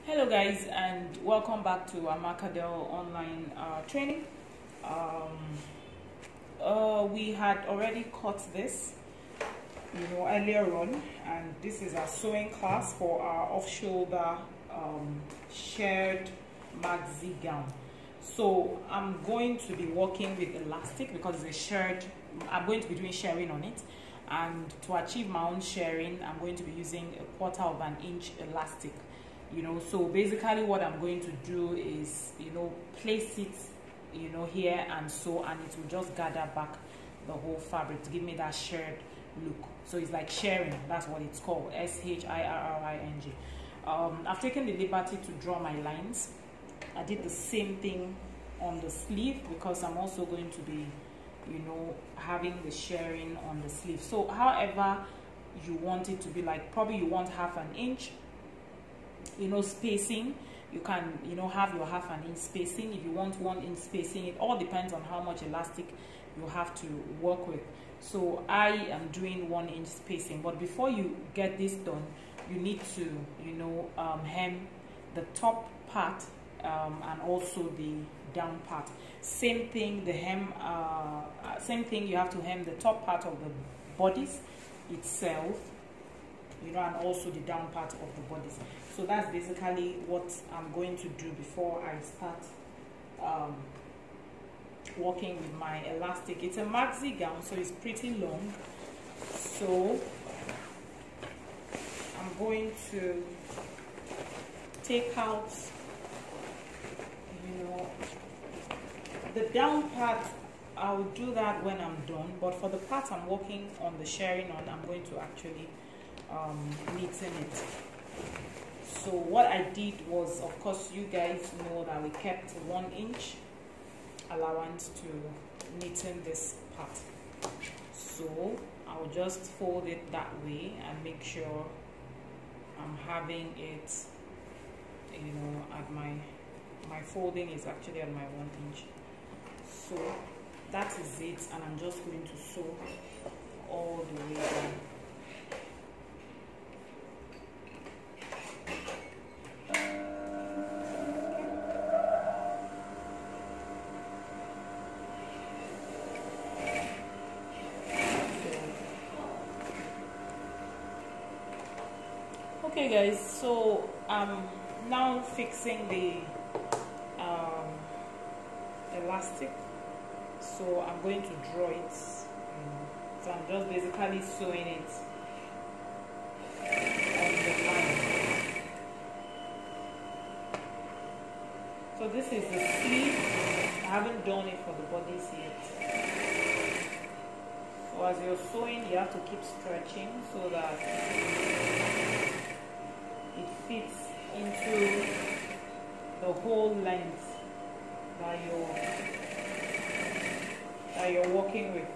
Hello guys, and welcome back to our MAKADEL online training. We had already cut this earlier on, and this is our sewing class for our off-shoulder shared maxi gown. So I'm going to be working with elastic because it's a shared. I'm going to be doing sharing on it, and to achieve my own sharing I'm going to be using 1/4 of an inch elastic. So basically what I'm going to do is place it here and sew, and it will just gather back the whole fabric to give me that shared look. So it's like sharing, that's what it's called, shirring. I've taken the liberty to draw my lines. I did the same thing on the sleeve because I'm also going to be having the sharing on the sleeve. So however you want it to be, like probably you want 1/2 inch spacing, you can have your 1/2 inch spacing. If you want 1 inch spacing, it all depends on how much elastic you have to work with. So I am doing 1 inch spacing, but before you get this done you need to hem the top part and also the down part. Same thing, the hem same thing, you have to hem the top part of the bodice itself, and also the down part of the bodice. So that's basically what I'm going to do before I start working with my elastic. It's a maxi gown, so it's pretty long. So I'm going to take out the down part. I'll do that when I'm done, but for the part I'm working on the sharing on, I'm going to actually knitting it. So what I did was, of course you guys know that we kept 1 inch allowance to knitting this part. So I'll just fold it that way and make sure I'm having it at my folding is actually at my 1 inch. So that is it, and I'm just going to sew all the way down. Okay guys, so I'm now fixing the elastic. So I'm going to draw it. So I'm just basically sewing it on the line. So this is the sleeve. I haven't done it for the bodice yet. So as you're sewing, you have to keep stretching so that it fits into the whole length that you're working with.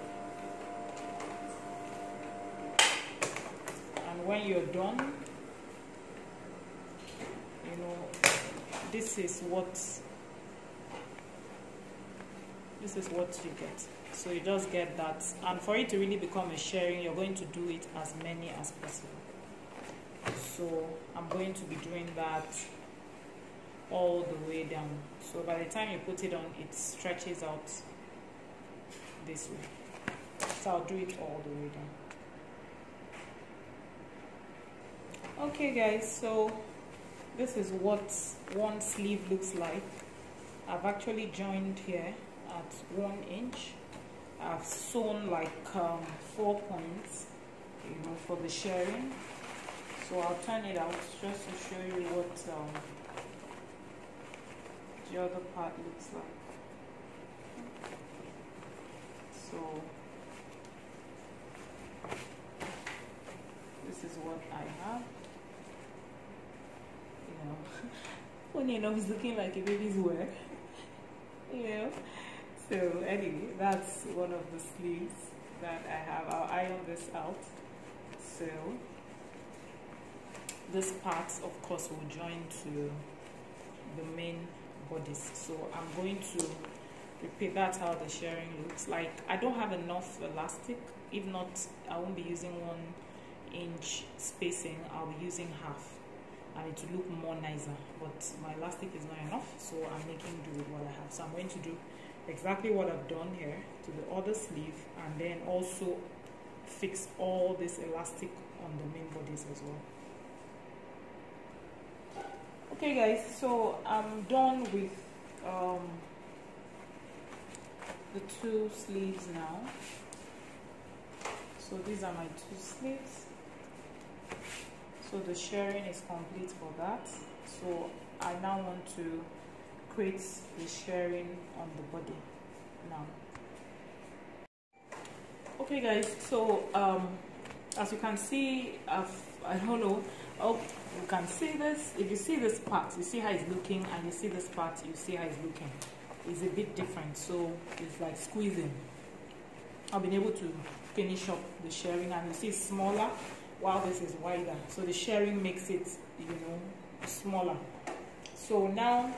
And when you're done, this is what you get. So you just get that, and for it to really become a sharing, you're going to do it as many as possible. So I'm going to be doing that all the way down. So by the time you put it on, it stretches out this way. So I'll do it all the way down. Okay guys, so this is what one sleeve looks like. I've actually joined here at 1 inch. I've sewn like 4 points for the sharing. So I'll turn it out just to show you what the other part looks like. So this is what I have. Funny enough, it's looking like a baby's wear. So anyway, that's one of the sleeves that I have. I'll iron this out. So this part of course will join to the main bodice. So I'm going to repeat. That's how the sharing looks like. I don't have enough elastic. If not, I won't be using 1 inch spacing. I'll be using half. and it will look more nicer, but my elastic is not enough, so I'm making do with what I have. So I'm going to do exactly what I've done here to the other sleeve, and then also fix all this elastic on the main bodies as well. Okay guys, so I'm done with the 2 sleeves now. So these are my 2 sleeves. So the shirring is complete for that. So I now want to create the shirring on the body now. Okay guys, so as you can see, I don't know, oh, you can see this. If you see this part, you see how it's looking, and you see this part, you see how it's looking. It's a bit different, so it's like squeezing. I've been able to finish up the shirring, and you see it's smaller while this is wider, so the shirring makes it, you know, smaller. So now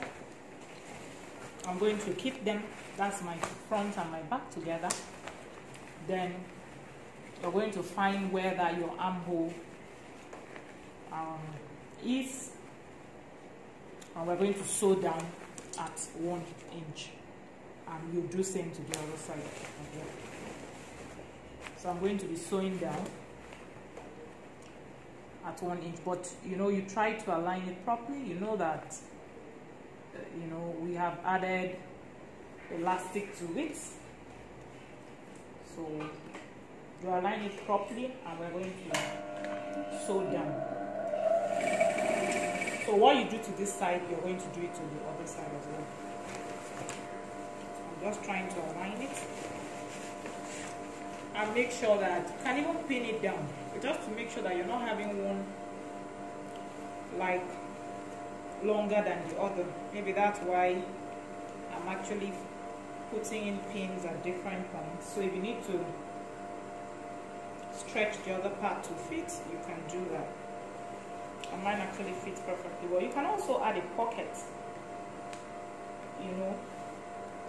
I'm going to keep them, that's my front and my back together. Then you're going to find where that your armhole is, and we're going to sew down at 1 inch, and you'll do same to the other side as well. So I'm going to be sewing down at 1 inch, but you know, you try to align it properly. You know that you know, we have added elastic to it, so you align it properly, and we're going to sew down. So what you do to this side, you're going to do it to the other side as well. I'm just trying to align it and make sure that you can even pin it down, just to make sure that you're not having one like longer than the other. Maybe that's why I'm actually putting in pins at different points. So if you need to stretch the other part to fit, you can do that. And mine actually fits perfectly well. You can also add a pocket, you know,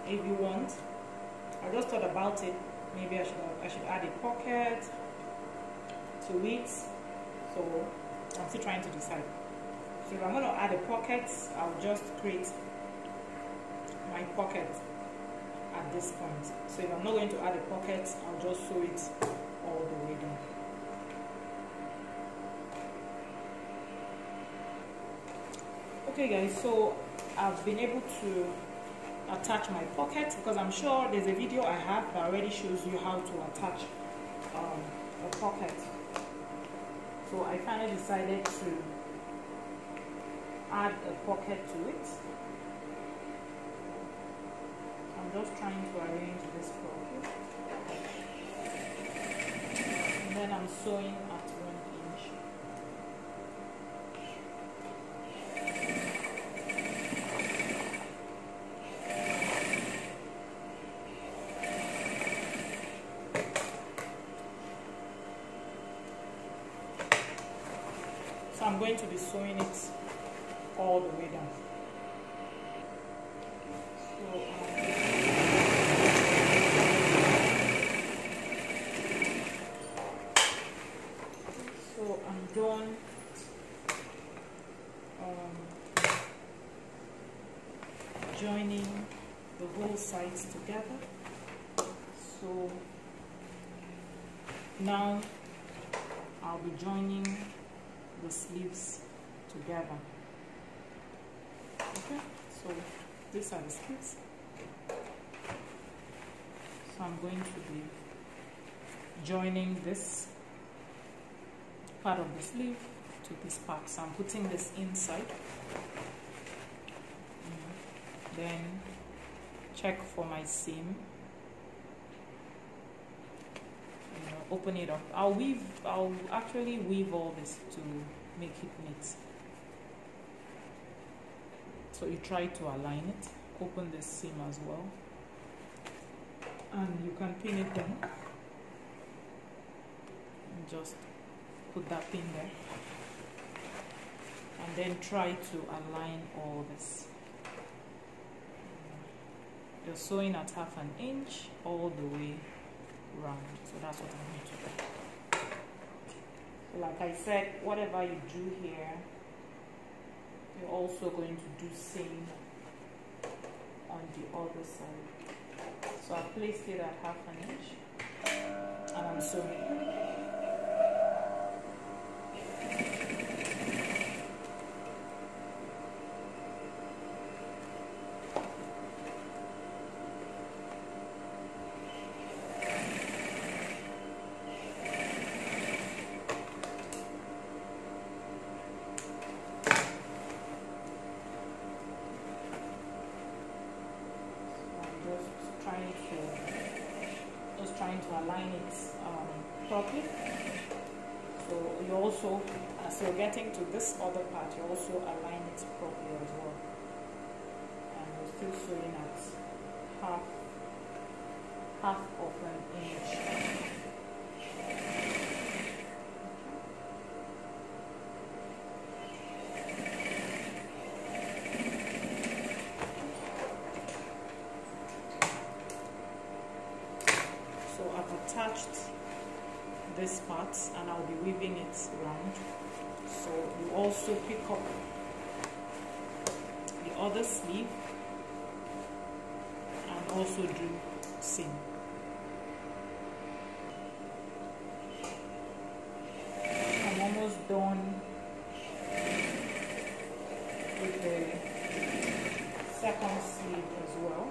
if you want. I just thought about it. Maybe I should add a pocket to it. So I'm still trying to decide. So if I'm going to add a pocket, I'll just create my pocket at this point. So if I'm not going to add a pocket, I'll just sew it all the way down. Okay guys, so I've been able to attach my pocket, because I'm sure there's a video I have that already shows you how to attach a pocket. So I finally decided to add a pocket to it. I'm just trying to arrange this properly, and then I'm sewing at 1 inch. So I'm going to be sewing it all the way down. So I'm done joining the whole sides together. So now I'll be joining the sleeves together. Okay, so these are the sleeves. So I'm going to be joining this part of the sleeve to this part. So I'm putting this inside. Then check for my seam. Open it up. I'll actually weave all this to make it neat. So you try to align it. Open this seam as well, and you can pin it down. And just put that pin there, and then try to align all this. You're sewing at 1/2 inch all the way round. So that's what I'm going to do. So like I said, whatever you do here, also going to do same on the other side. So I placed it at 1/2 inch and I'm sewing. Trying to align it properly. So you also, as you're getting to this other part, you also align it properly as well. And we're still sewing at half of an inch. Attached this part and I'll be weaving it around. So you also pick up the other sleeve and also do same. I'm almost done with the second sleeve as well.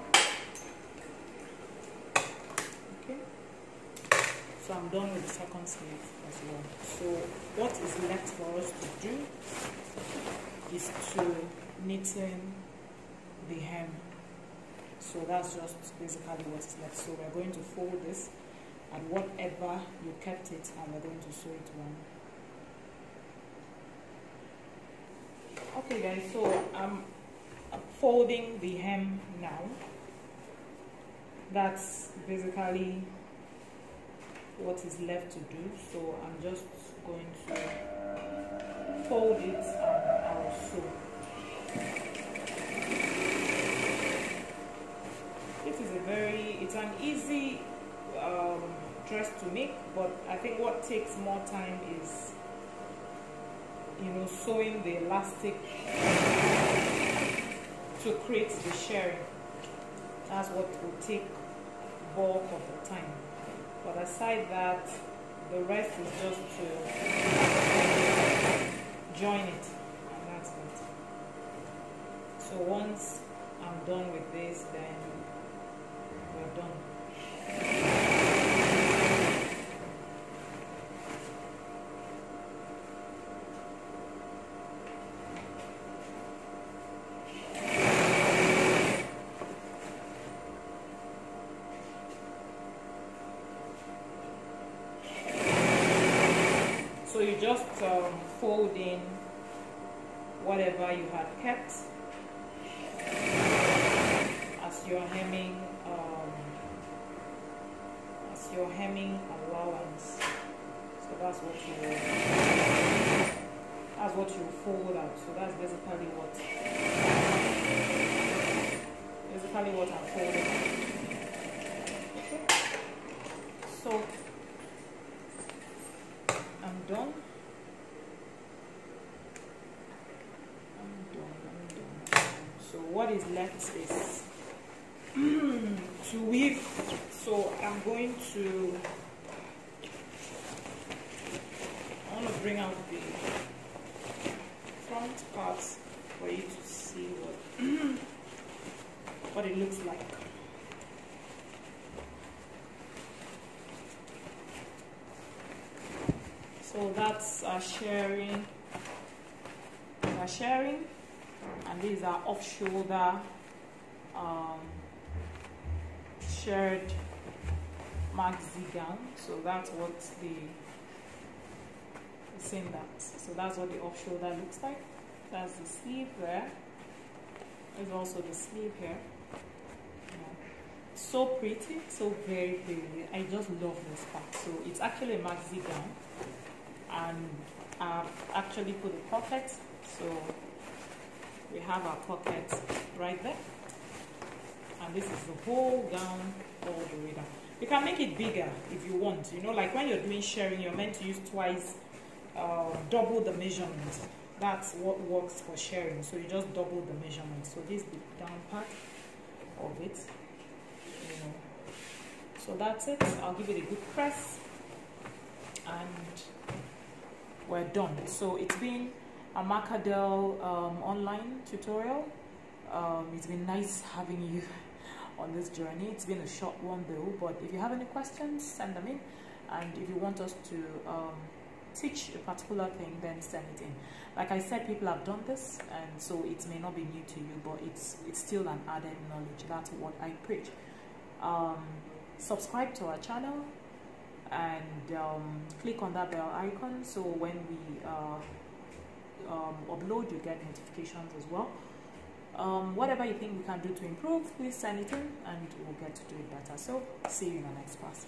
So I'm done with the second sleeve as well. So what is left for us to do is to knitting the hem. So that's just basically what is left. So we're going to fold this and whatever you kept it, and we're going to sew it on. Okay guys, so I'm folding the hem now. That's basically what is left to do. So I'm just going to fold it and I'll sew. It's an easy dress to make, but I think what takes more time is, you know, sewing the elastic to create the shirring. That's what will take bulk of the time. But aside that, the rest is just to join it, and that's it. So once I'm done with this, then we're done. So you just fold in whatever you had kept as your hemming allowance. So that's what you fold out. So that's basically what I'm folding. Okay. So I'm done. So what is left is to weave. So I want to bring out the front part for you to see what it looks like. So that's shirring, and these are off-shoulder shirred maxi gown. So that's what So that's what the off-shoulder looks like. That's the sleeve there. There's also the sleeve here. So pretty, so very pretty. I just love this part. So it's actually a maxi gown, and I've actually put a pocket. So we have our pocket right there, and this is the whole gown all the way down. You can make it bigger if you want, you know, like when you're doing shirring, you're meant to use twice, double the measurement. that's what works for sharing. So you just double the measurement. So this is the down part of it, you know. So that's it. I'll give it a good press and we're done. So it's been a MAKADEL online tutorial. It's been nice having you on this journey. It's been a short one though, but if you have any questions, send them in, and if you want us to teach a particular thing, then send it in. Like I said, people have done this, and so it may not be new to you, but it's still an added knowledge. That's what I preach. Subscribe to our channel and click on that bell icon, so when we upload, you get notifications as well. Whatever you think we can do to improve, please send it in and we'll get to do it better. So see you in the next class.